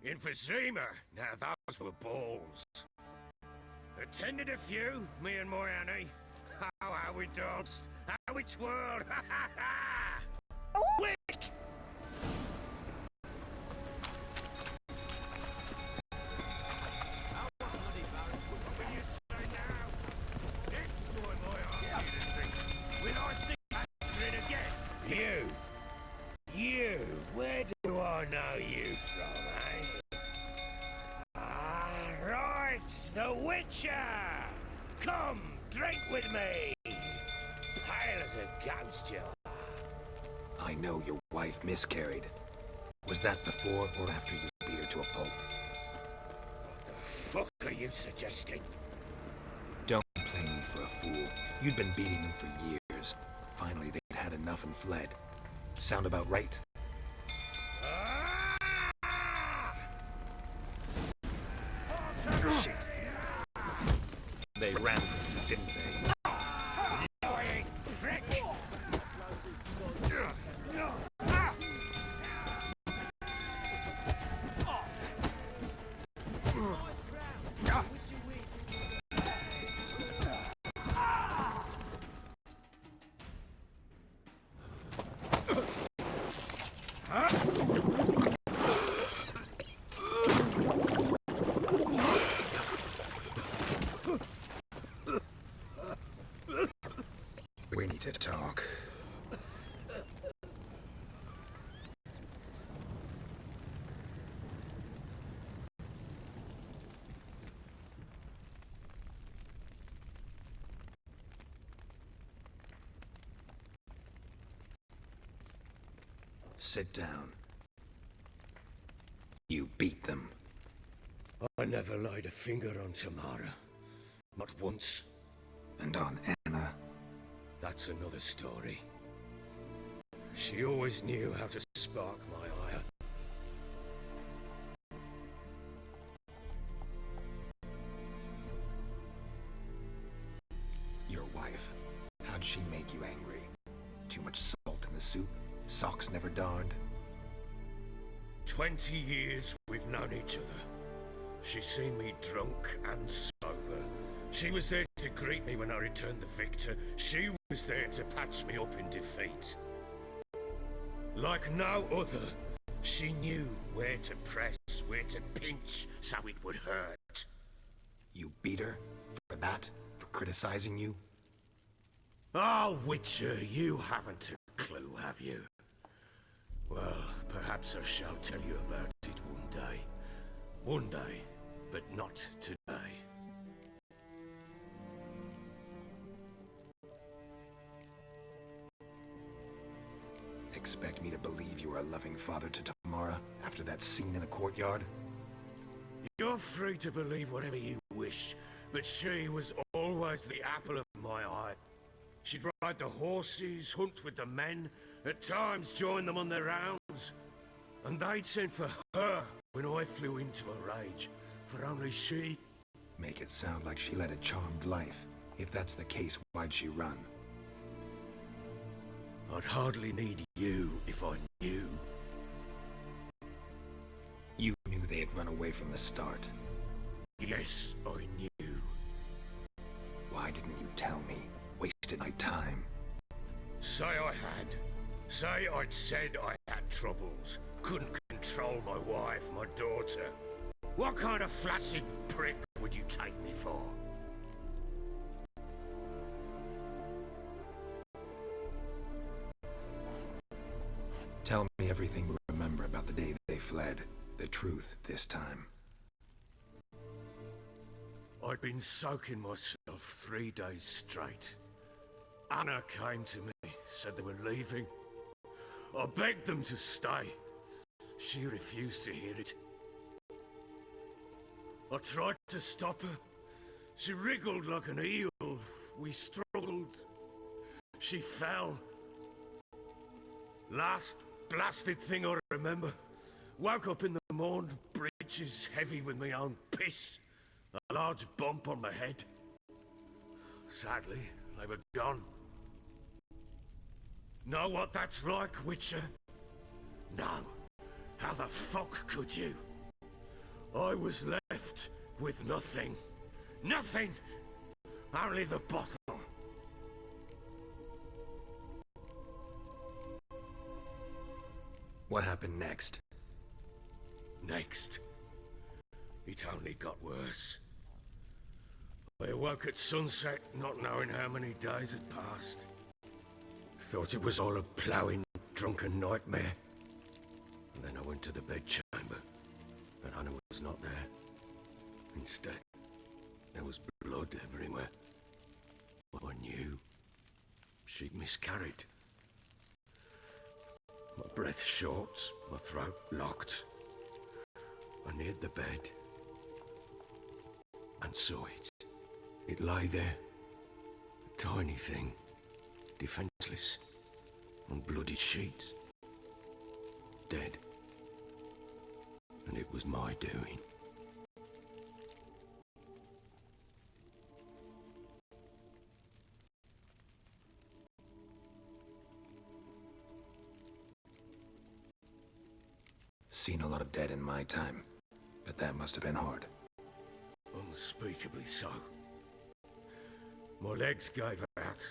Emphysema. Now those were balls. Attended a few, me and my Annie. How we danced, how we twirled, ha ha ha! Wick! You, where do I know you from, eh? Ah, right, the Witcher! Come, drink with me! Pale as a ghost, you are. I know your wife miscarried. Was that before or after you beat her to a pulp? What the fuck are you suggesting? Don't play me for a fool. You'd been beating them for years. Finally, they'd had enough and fled. Sound about right? Shit. They ran from you, didn't they? Annoying prick! We need to talk. Sit down. You beat them. I never laid a finger on Tamara. Not once. And on Anna. That's another story. She always knew how to spark my ire. Your wife. How'd she make you angry? Too much salt in the soup? Socks never darned? 20 years we've known each other. She's seen me drunk and sober. She was there to greet me when I returned the victor. She was there to patch me up in defeat. Like no other, she knew where to press, where to pinch, so it would hurt. You beat her? For that? For criticizing you? Oh, Witcher, you haven't a clue, have you? Well, perhaps I shall tell you about it one day. One day, but not today. Expect me to believe you are a loving father to Tamara after that scene in the courtyard? You're free to believe whatever you wish, but she was always the apple of my eye. She'd ride the horses, hunt with the men, at times join them on their rounds. And they'd send for her when I flew into a rage, for only she... Make it sound like she led a charmed life. If that's the case, why'd she run? I'd hardly need you if I knew. You knew they had run away from the start. Yes, I knew. Why didn't you tell me? Wasted my time. Say I had. Say I'd said I had troubles. Couldn't control my wife, my daughter. What kind of flaccid prick would you take me for? Tell me everything you remember about the day they fled. The truth this time. I'd been soaking myself 3 days straight. Anna came to me, said they were leaving. I begged them to stay. She refused to hear it. I tried to stop her. She wriggled like an eel. We struggled. She fell. Last blasted thing I remember. Woke up in the morning, breeches heavy with my own piss. A large bump on my head. Sadly, they were gone. Know what that's like, Witcher? No. How the fuck could you? I was left with nothing. Nothing! Only the bottle. What happened next? Next, it only got worse. I awoke at sunset, not knowing how many days had passed. Thought it was all a ploughing, drunken nightmare. And then I went to the bedchamber, but Anna was not there. Instead, there was blood everywhere. I knew she'd miscarried. My breath short, my throat locked. I neared the bed and saw it. It lay there, a tiny thing, defenseless, on bloody sheets, dead. And it was my doing. Seen a lot of dead in my time, but that must have been hard. Unspeakably so. My legs gave out.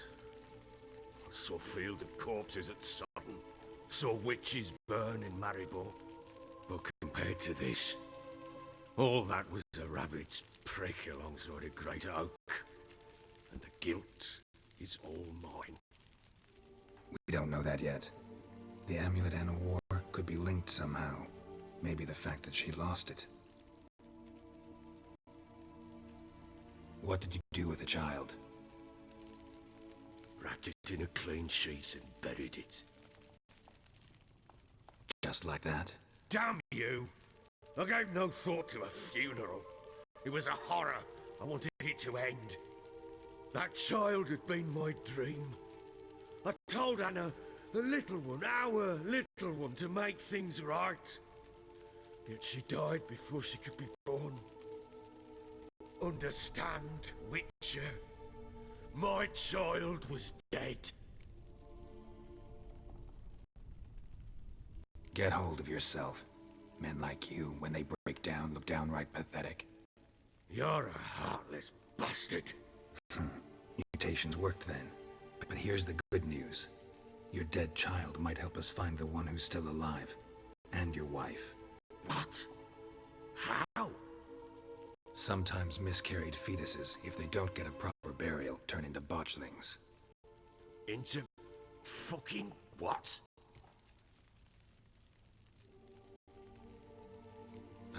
I saw fields of corpses at Sodden. Saw witches burn in Maribor. But compared to this, all that was a rabbit's prick alongside a great oak. And the guilt is all mine. We don't know that yet. The amulet Anna wore could be linked somehow. Maybe the fact that she lost it. What did you do with the child? Wrapped it in a clean sheet and buried it. Just like that? Damn you! I gave no thought to a funeral. It was a horror. I wanted it to end. That child had been my dream. I told Anna, the little one, our little one, to make things right. Yet she died before she could be born. Understand, Witcher? My child was dead. Get hold of yourself. Men like you, when they break down, look downright pathetic. You're a heartless bastard. Mutations worked then. But here's the good news. Your dead child might help us find the one who's still alive. And your wife. What? How? Sometimes miscarried fetuses, if they don't get a proper burial, turn into botchlings. Into fucking what?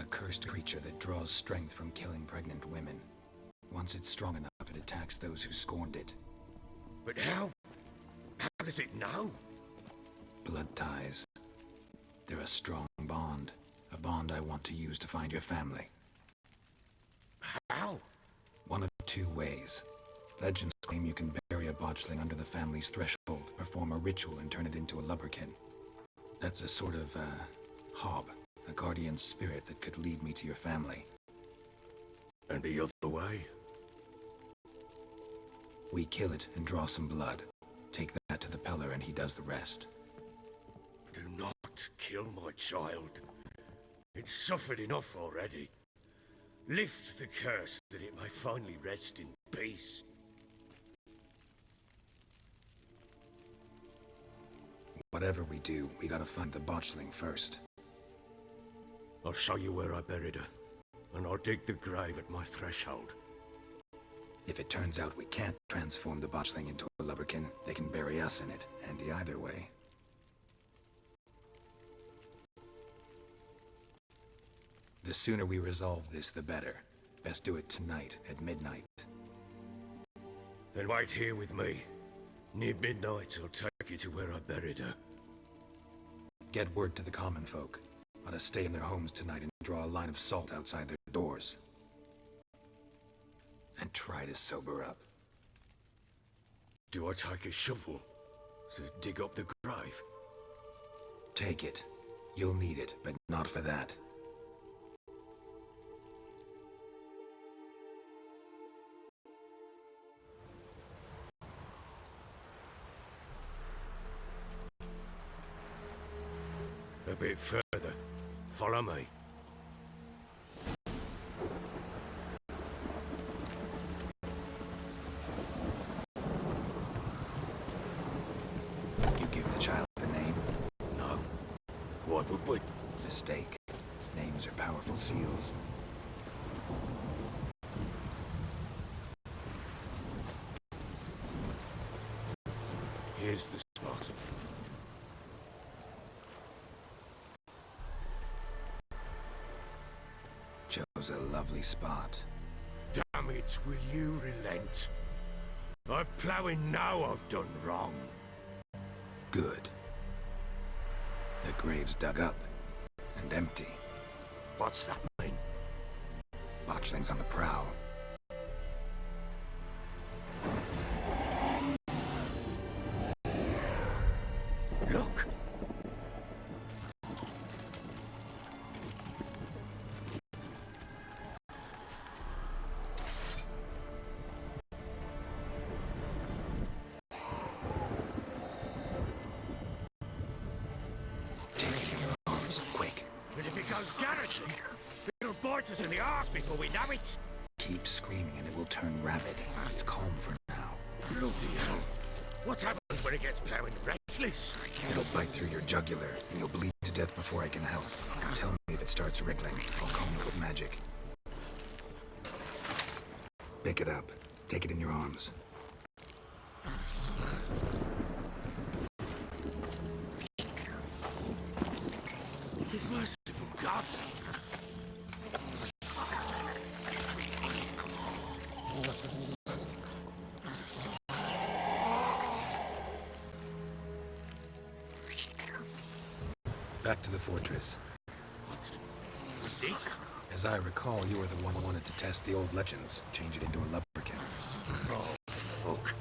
A cursed creature that draws strength from killing pregnant women. Once it's strong enough, it attacks those who scorned it. But how? How does it know? Blood ties. They're a strong bond. A bond I want to use to find your family. How? One of two ways. Legends claim you can bury a botchling under the family's threshold, perform a ritual, and turn it into a lubberkin. That's a sort of, hob. A guardian spirit that could lead me to your family. And the other way? We kill it and draw some blood. Take that to the Peller and he does the rest. Do not kill my child. It's suffered enough already. Lift the curse that it may finally rest in peace. Whatever we do, we gotta find the botchling first. I'll show you where I buried her, and I'll dig the grave at my threshold. If it turns out we can't transform the botchling into a lubberkin, they can bury us in it, handy either way. The sooner we resolve this, the better. Best do it tonight, at midnight. Then wait here with me. Near midnight, I'll take you to where I buried her. Get word to the common folk. Let us stay in their homes tonight and draw a line of salt outside their doors. And try to sober up. Do I take a shovel to dig up the grave? Take it. You'll need it, but not for that. A bit further. Follow me. mistake. Names are powerful seals. Here's the spot. Chose a lovely spot. Damn it, will you relent? I'm ploughing now I've done wrong. Good. The grave's dug up. And empty. What's that mean? Botchling's on the prowl. Look! Take it in your arms, quick. And if it goes garagey, it'll bite us in the arse before we know it. Keep screaming and it will turn rabid. It's calm for now. Bloody hell. What happens when it gets ploughing restless? It'll bite through your jugular, and you'll bleed to death before I can help. Tell me if it starts wriggling. I'll calm it with magic. Pick it up. Take it in your arms. Merciful gods! Back to the fortress. What's this? As I recall, you were the one who wanted to test the old legends, change it into a lubricant. Oh, fuck.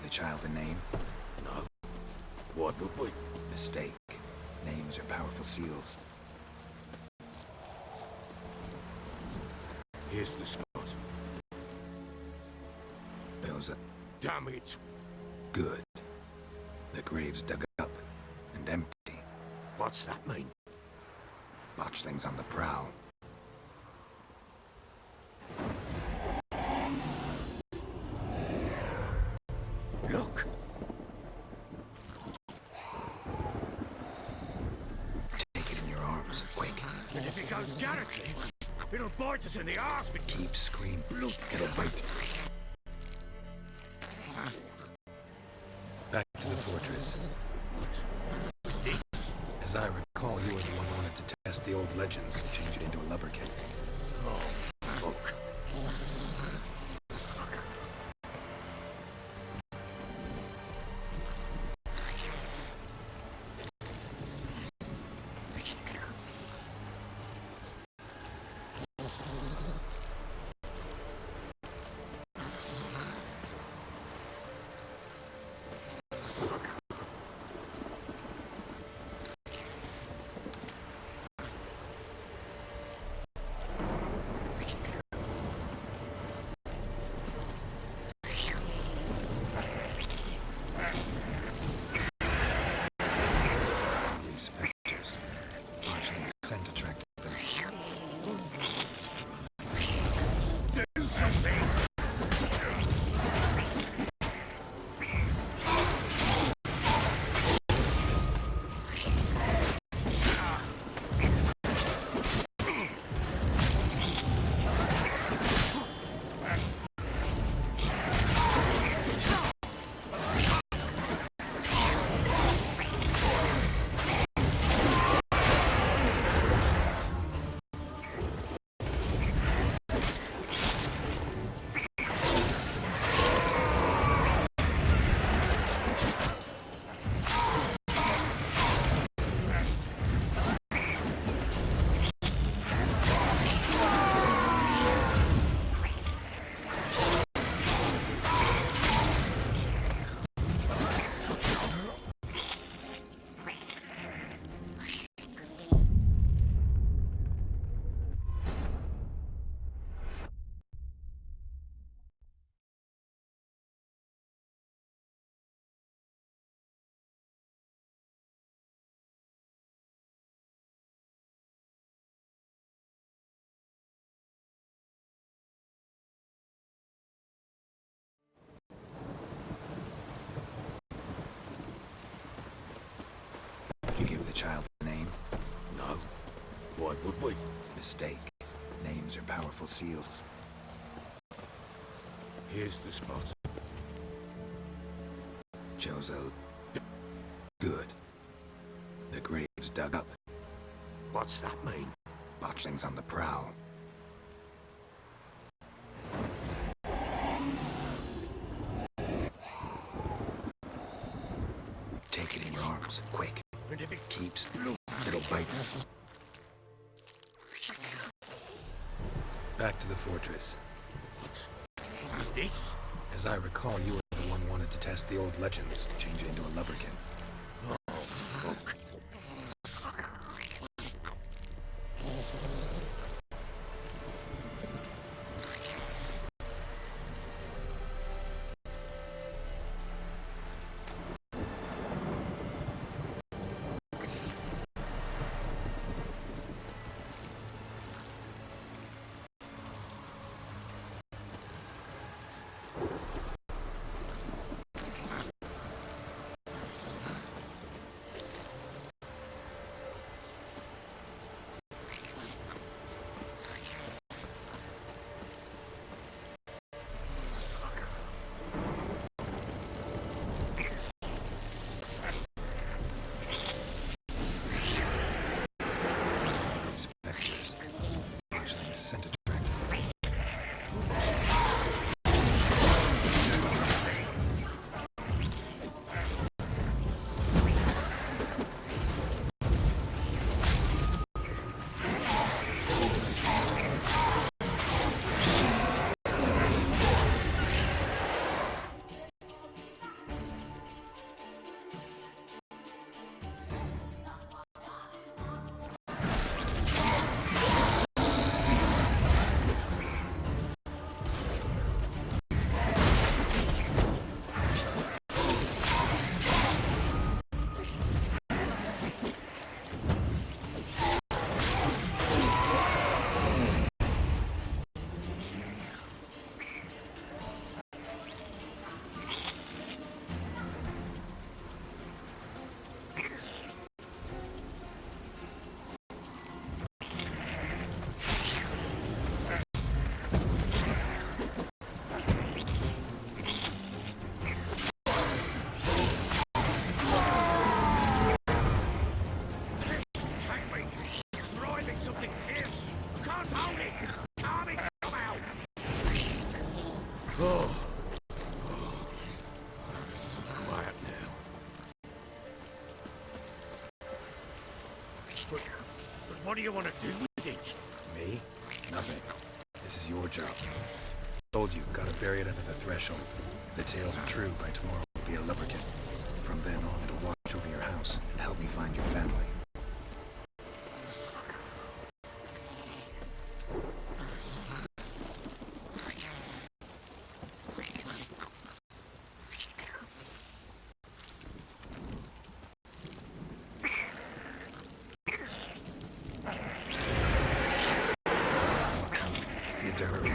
the child a name? No. Why would we? Mistake. Names are powerful seals. Here's the spot. Those are Damn it! good. The grave's dug up and empty. What's that mean? Botchlings on the prowl. Look! Take it in your arms, quick. And if it goes garretly, it'll bite us in the arse, but Keep screaming. blood. It'll bite. Back to the fortress. What? This? As I recall, you were the one who wanted to test the old legends, change it into a lubberkin. Oh, fuck. Angry specters. Botchling scent attracted them. Do something! You give the child a name? No. Why would we? Mistake. Names are powerful seals. Here's the spot. Chose a good. The grave's dug up. What's that mean? Botchlings on the prowl. Take it in your arms, quick. And if it Keeps blood. It'll bite. Back to the fortress. What? This? As I recall, you were the one who wanted to test the old legends, change it into a lubberkin. Oh, fuck. But what do you want to do with it? Me? Nothing. This is your job. Told you, gotta bury it under the threshold. If the tales are true, by tomorrow it'll be a lubricant. From then on, it'll watch over your house and help me find your family. More coming. Need to hurry.